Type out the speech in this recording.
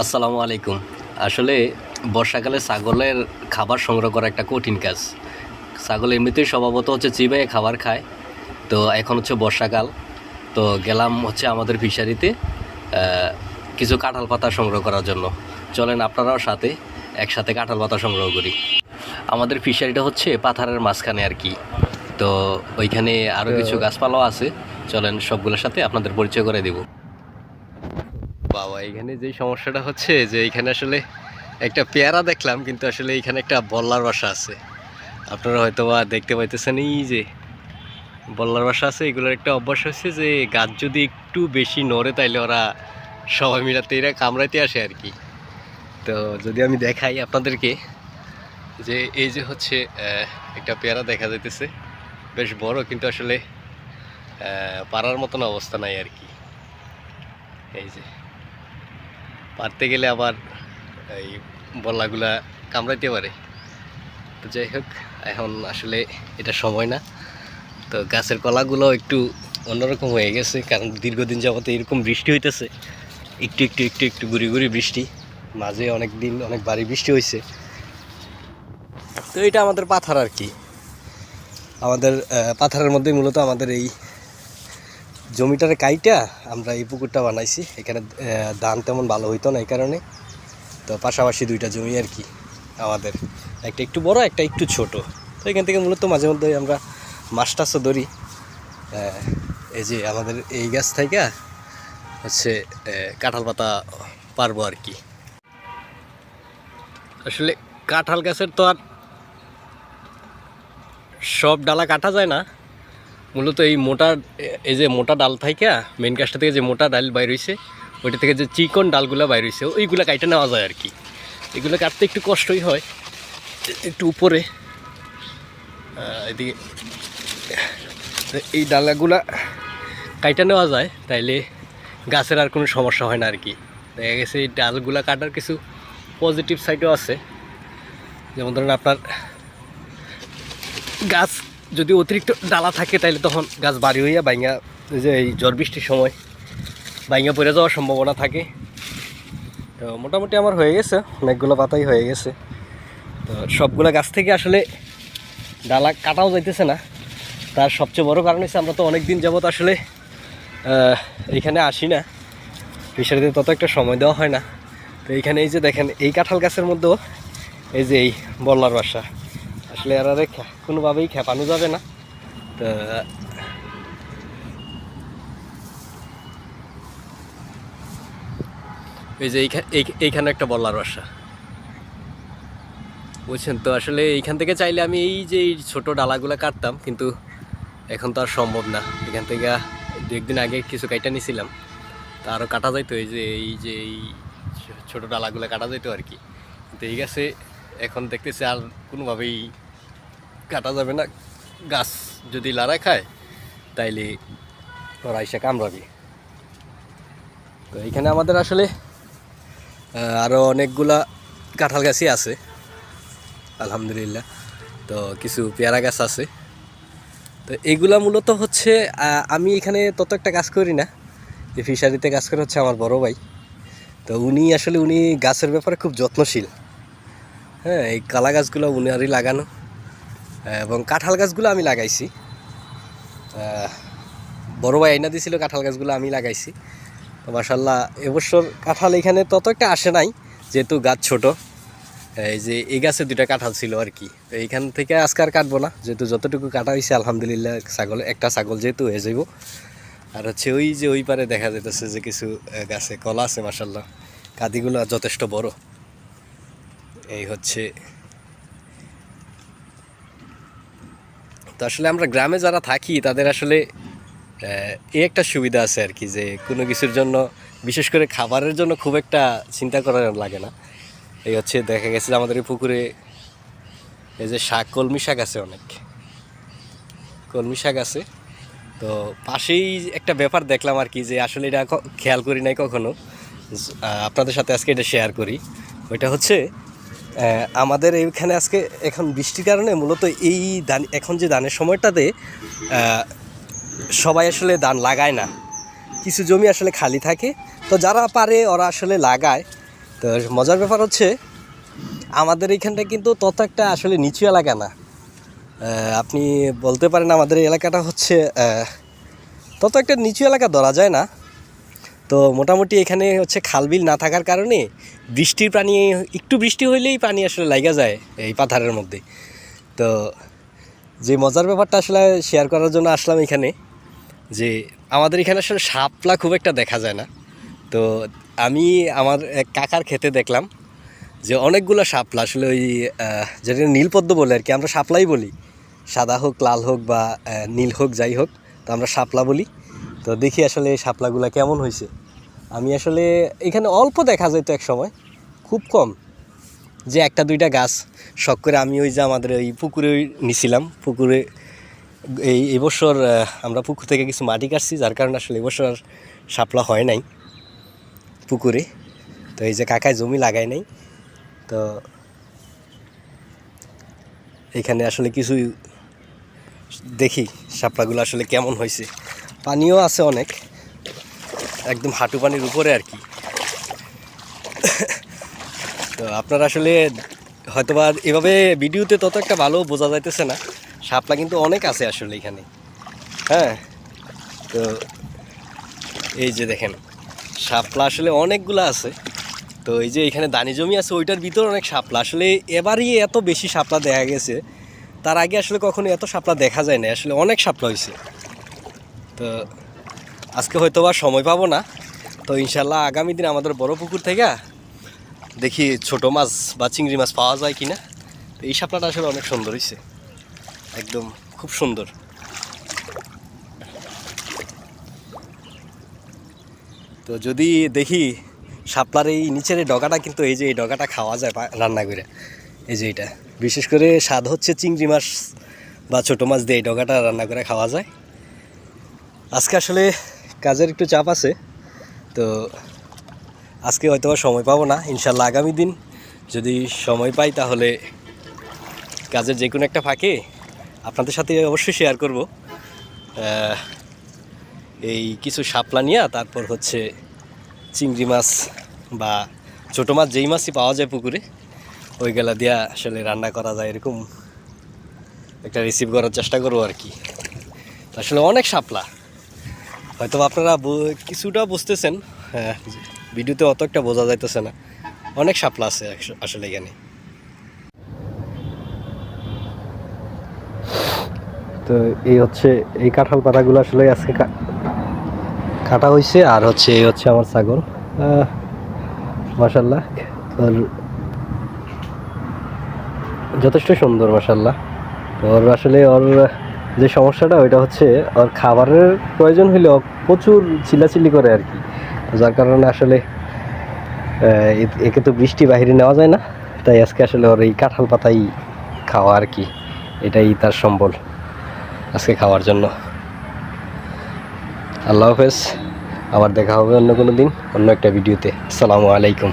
আসসালামু আলাইকুম। আসলে বর্ষাকালে ছাগলের খাবার সংগ্রহ করা একটা কঠিন কাজ। ছাগল এমনিতেই স্বভাবত হচ্ছে চিবায়ে খাবার খায়। তো এখন হচ্ছে বর্ষাকাল, তো গেলাম হচ্ছে আমাদের ফিশারিতে কিছু কাঁঠাল পাতা সংগ্রহ করার জন্য। চলেন আপনারাও সাথে একসাথে কাঁঠাল পাতা সংগ্রহ করি। আমাদের ফিশারিটা হচ্ছে পাথারের মাঝখানে আর কি। তো ওইখানে আরও কিছু গাছপালাও আছে, চলেন সবগুলোর সাথে আপনাদের পরিচয় করে দেব। বাবা, এখানে যে সমস্যাটা হচ্ছে যে এখানে আসলে একটা পেয়ারা দেখলাম, কিন্তু আসলে এখানে একটা বল্লার বাসা আছে। আপনারা হয়তো বা দেখতে পাইতেছেন, এই যে বল্লার বাসা আছে। এগুলোর একটা অভ্যাস হচ্ছে যে গাছ যদি একটু বেশি নড়ে তাইলে ওরা সবাই মিলাতে এরা কামড়াইতে আসে আর কি। তো যদি আমি দেখাই আপনাদেরকে, যে এই যে হচ্ছে একটা পেয়ারা দেখা যাইতেছে, বেশ বড়, কিন্তু আসলে পারার মতন অবস্থা নাই আর কি। এই যে পারতে গেলে আবার এই বল্লাগুলা কামড়াইতে পারে। তো যাই হোক, এখন আসলে এটা সময় না। তো গাছের কলাগুলো একটু অন্যরকম হয়ে গেছে, কারণ দীর্ঘদিন যাবতে এরকম বৃষ্টি হইতেছে, একটু একটু একটু একটু গুড়ি গুড়ি বৃষ্টি, মাঝে অনেক দিন অনেক ভারী বৃষ্টি হয়েছে। তো এটা আমাদের পাথার আর কি। আমাদের পাথারের মধ্যে মূলত আমাদের এই জমিটারে কাইটা আমরা এই পুকুরটা বানাইছি। এখানে ধান তেমন ভালো হইতো না এই কারণে। তো পাশাপাশি দুইটা জমি আর কি আমাদের, একটা একটু বড়, একটা একটু ছোট। তো এখান থেকে মূলত মাঝে মধ্যে আমরা মাছ টাছও ধরি। এই যে আমাদের এই গাছ থেকে হচ্ছে কাঁঠাল পাতা পারবো আর কি। আসলে কাঁঠাল গাছের তো আর সব ডালা কাটা যায় না। মূলত এই মোটা, এই যে মোটা ডাল থেকে, মেন গাছটা থেকে যে মোটা ডাল বাইর হয়েছে, ওইটা থেকে যে চিকন ডালগুলো বাইর হয়েছে ওইগুলো কাইটে নেওয়া যায় আর কি। এগুলো কাটতে একটু কষ্টই হয়, একটু উপরে এদিকে এই ডালাগুলা কাইটা নেওয়া যায়, তাইলে গাছের আর কোনো সমস্যা হয় না আর কি। দেখা গেছে এই ডালগুলা কাটার কিছু পজিটিভ সাইডও আছে। যেমন ধরেন আপনার গাছ যদি অতিরিক্ত ডালা থাকে তাইলে তখন গাছ বাড়ি হইয়া বাইঙ্গা, যে এই ঝড় বৃষ্টির সময় বাইঙ্গা পড়ে যাওয়ার সম্ভাবনা থাকে। তো মোটামুটি আমার হয়ে গেছে, অনেকগুলো পাতাই হয়ে গেছে। তো সবগুলো গাছ থেকে আসলে ডালা কাটাও যাইতেছে না। তার সবচেয়ে বড় কারণ হচ্ছে আমরা তো অনেক দিন যাবত আসলে এইখানে আসি না, ফিশারিতে তত একটা সময় দেওয়া হয় না। তো এইখানে এই যে দেখেন, এই কাঁঠাল গাছের মধ্যেও এই যে এই বল্লার বাসা, আসলে এরা কোনোভাবেই খেপানো যাবে না। তো এই যে এইখানে একটা বল্লার বাসা, বুঝছেন তো। আসলে এইখান থেকে চাইলে আমি এই যে এই ছোটো ডালাগুলো কাটতাম, কিন্তু এখন তো আর সম্ভব না। এখান থেকে দু একদিন আগে কিছু কাইটা নিয়েছিলাম, তা আরও কাটা যাইতো, এই ছোটো ডালাগুলো কাটা যাইতো আর কি। কিন্তু এই গাছে এখন দেখতেছি আর কোনোভাবেই কাটা যাবে না। গাছ যদি লাড়া খায় তাইলে ওরা এসে কামড়াবি। তো এইখানে আমাদের আসলে আরও অনেকগুলা কাঁঠাল গাছই আছে আলহামদুলিল্লাহ। তো কিছু পেয়ারা গাছ আছে। তো এইগুলা মূলত হচ্ছে আমি এখানে তত একটা কাজ করি না, যে ফিশারিতে কাজ করে হচ্ছে আমার বড় ভাই। তো উনি গাছের ব্যাপারে খুব যত্নশীল। হ্যাঁ, এই কলা গাছগুলো উনারই লাগানো, এবং কাঁঠাল গাছগুলো আমি লাগাইছি। বড় ভাই আইনা দিয়েছিল কাঁঠাল গাছগুলো, আমি লাগাইছি। তো মাশাল্লাহ এবছর কাঁঠাল এখানে তত একটা আসে নাই, যেহেতু গাছ ছোট। এই যে এই গাছে দুইটা কাঁঠাল ছিল আর কি। তো এইখান থেকে আজকে আর কাটবো না, যেহেতু যতটুকু কাটা হয়েছে আলহামদুলিল্লাহ, একটা ছাগল যেহেতু হয়ে যাইব। আর হচ্ছে ওই যে ওই পারে দেখা যেতেছে যে কিছু গাছে কলা আছে মাশাল্লাহ, কাঁদিগুলো যথেষ্ট বড়। এই হচ্ছে, তো আসলে আমরা গ্রামে যারা থাকি তাদের আসলে এই একটা সুবিধা আছে আর কি, যে কোনো কিছুর জন্য, বিশেষ করে খাবারের জন্য খুব একটা চিন্তা করা লাগে না। এই হচ্ছে দেখা গেছে যে আমাদের এই পুকুরে এই যে কলমি শাক আছে, অনেক কলমি শাক আছে। তো পাশেই একটা ব্যাপার দেখলাম আর কি, যে আসলে এটা খেয়াল করি নাই কখনো, আপনাদের সাথে আজকে এটা শেয়ার করি। ওইটা হচ্ছে আমাদের এইখানে আজকে এখন বৃষ্টির কারণে মূলত এই ধান, এখন যে ধানের সময়টাতে সবাই আসলে ধান লাগায় না, কিছু জমি আসলে খালি থাকে। তো যারা পারে ওরা আসলে লাগায়, তো মজার ব্যাপার হচ্ছে আমাদের এইখানটা কিন্তু তত একটা আসলে নিচু এলাকা না। আপনি বলতে পারেন আমাদের এই এলাকাটা হচ্ছে তত একটা নিচু এলাকা ধরা যায় না। তো মোটামুটি এখানে হচ্ছে খালবিল না থাকার কারণে বৃষ্টির পানি, একটু বৃষ্টি হইলেই পানি আসলে লাগা যায় এই পাথারের মধ্যে। তো যে মজার ব্যাপারটা আসলে শেয়ার করার জন্য আসলাম এখানে, যে আমাদের এখানে আসলে শাপলা খুব একটা দেখা যায় না। তো আমি আমার এক কাকার ক্ষেতে দেখলাম যে অনেকগুলো শাপলা, আসলে ওই যেটা নীলপদ্ম বলে আর কি, আমরা শাপলাই বলি, সাদা হোক লাল হোক বা নীল হোক যাই হোক, তো আমরা শাপলা বলি। তো দেখি আসলে এই শাপলাগুলো কেমন হয়েছে। আমি আসলে এখানে অল্প দেখা যায় তো এক সময়, খুব কম, যে একটা দুইটা গাছ শখ করে আমি ওই যে আমাদের ওই পুকুরে নিছিলাম। পুকুরে এই বছর আমরা পুকুর থেকে কিছু মাটি কাটছি, যার কারণে আসলে এবছর শাপলা হয় নাই পুকুরে। তো এই যে কাকায় জমি লাগায় নাই, তো এখানে আসলে কিছু দেখি শাপলাগুলো আসলে কেমন হয়েছে। পানিও আছে অনেক, একদম হাঁটু পানির উপরে আর কি। তো আপনারা আসলে হয়তোবা এভাবে ভিডিওতে তত একটা ভালো বোঝা যাইতেছে না, শাপলা কিন্তু অনেক আছে আসলে এখানে। হ্যাঁ, তো এই যে দেখেন শাপলা আসলে অনেকগুলো আছে। তো এই যে এখানে দানি জমি আছে, ওইটার ভিতরে অনেক শাপলা। আসলে এবারই এত বেশি শাপলা দেখা গেছে, তার আগে আসলে কখনো এত শাপলা দেখা যায় না। আসলে অনেক শাপলা হয়েছে। তো আজকে হয়তো বা সময় পাবো না, তো ইনশাল্লাহ আগামী দিন আমাদের বড় পুকুর থেকে দেখি ছোট মাছ বা চিংড়ি মাছ পাওয়া যায় কিনা। তো এই শাপলাটা আসলে অনেক সুন্দর হয়েছে, একদম খুব সুন্দর। তো যদি দেখি শাপলার এই নিচের এই ডগাটা, কিন্তু এই যে এই ডগাটা খাওয়া যায় রান্না করে। এই যে এটা বিশেষ করে স্বাদ হচ্ছে চিংড়ি মাছ বা ছোটো মাছ দিয়ে এই ডগাটা রান্না করে খাওয়া যায়। আজকে আসলে কাজের একটু চাপ আছে, তো আজকে হয়তো সময় পাবো না। ইনশাল্লাহ আগামী দিন যদি সময় পাই তাহলে কাজের যে কোনো একটা ফাঁকে আপনাদের সাথে অবশ্যই শেয়ার করব এই কিছু শাপলা নিয়ে। তারপর হচ্ছে চিংড়ি মাছ বা ছোটো মাছ, যেই মাছই পাওয়া যায় পুকুরে, ওইগুলা দিয়া আসলে রান্না করা যায়, এরকম একটা রেসিপি করার চেষ্টা করবো আর কি। আসলে অনেক শাপলা, হয়তো আপনারা কিছুটা বুঝতেছেন, হ্যাঁ, ভিডিওতে অত একটা বোঝা যাইতেছে না। অনেক শাপলা আছে আসলে এখানে। তো এই হচ্ছে এই কাঁঠাল পাতাগুলো আসলে আজকে কাটা হয়েছে। আর হচ্ছে এই হচ্ছে আমার ছাগল, মাশাল্লাহ যথেষ্ট সুন্দর মাশাল্লাহ। তো ওর আসলে ওর যে সমস্যাটা ওইটা হচ্ছে ওর খাবারের প্রয়োজন হলে প্রচুর চিল্লাচিল্লি করে আর কি। যার কারণে আসলে একে তো বৃষ্টি বাহিরে নেওয়া যায় না, তাই আজকে আসলে ওর এই কাঁঠাল পাতাই খাওয়া আর কি, এটাই তার সম্বল আজকে খাওয়ার জন্য। আল্লাহ হাফেজ, আবার দেখা হবে অন্য কোনো দিন অন্য একটা ভিডিওতে। আসসালামু আলাইকুম।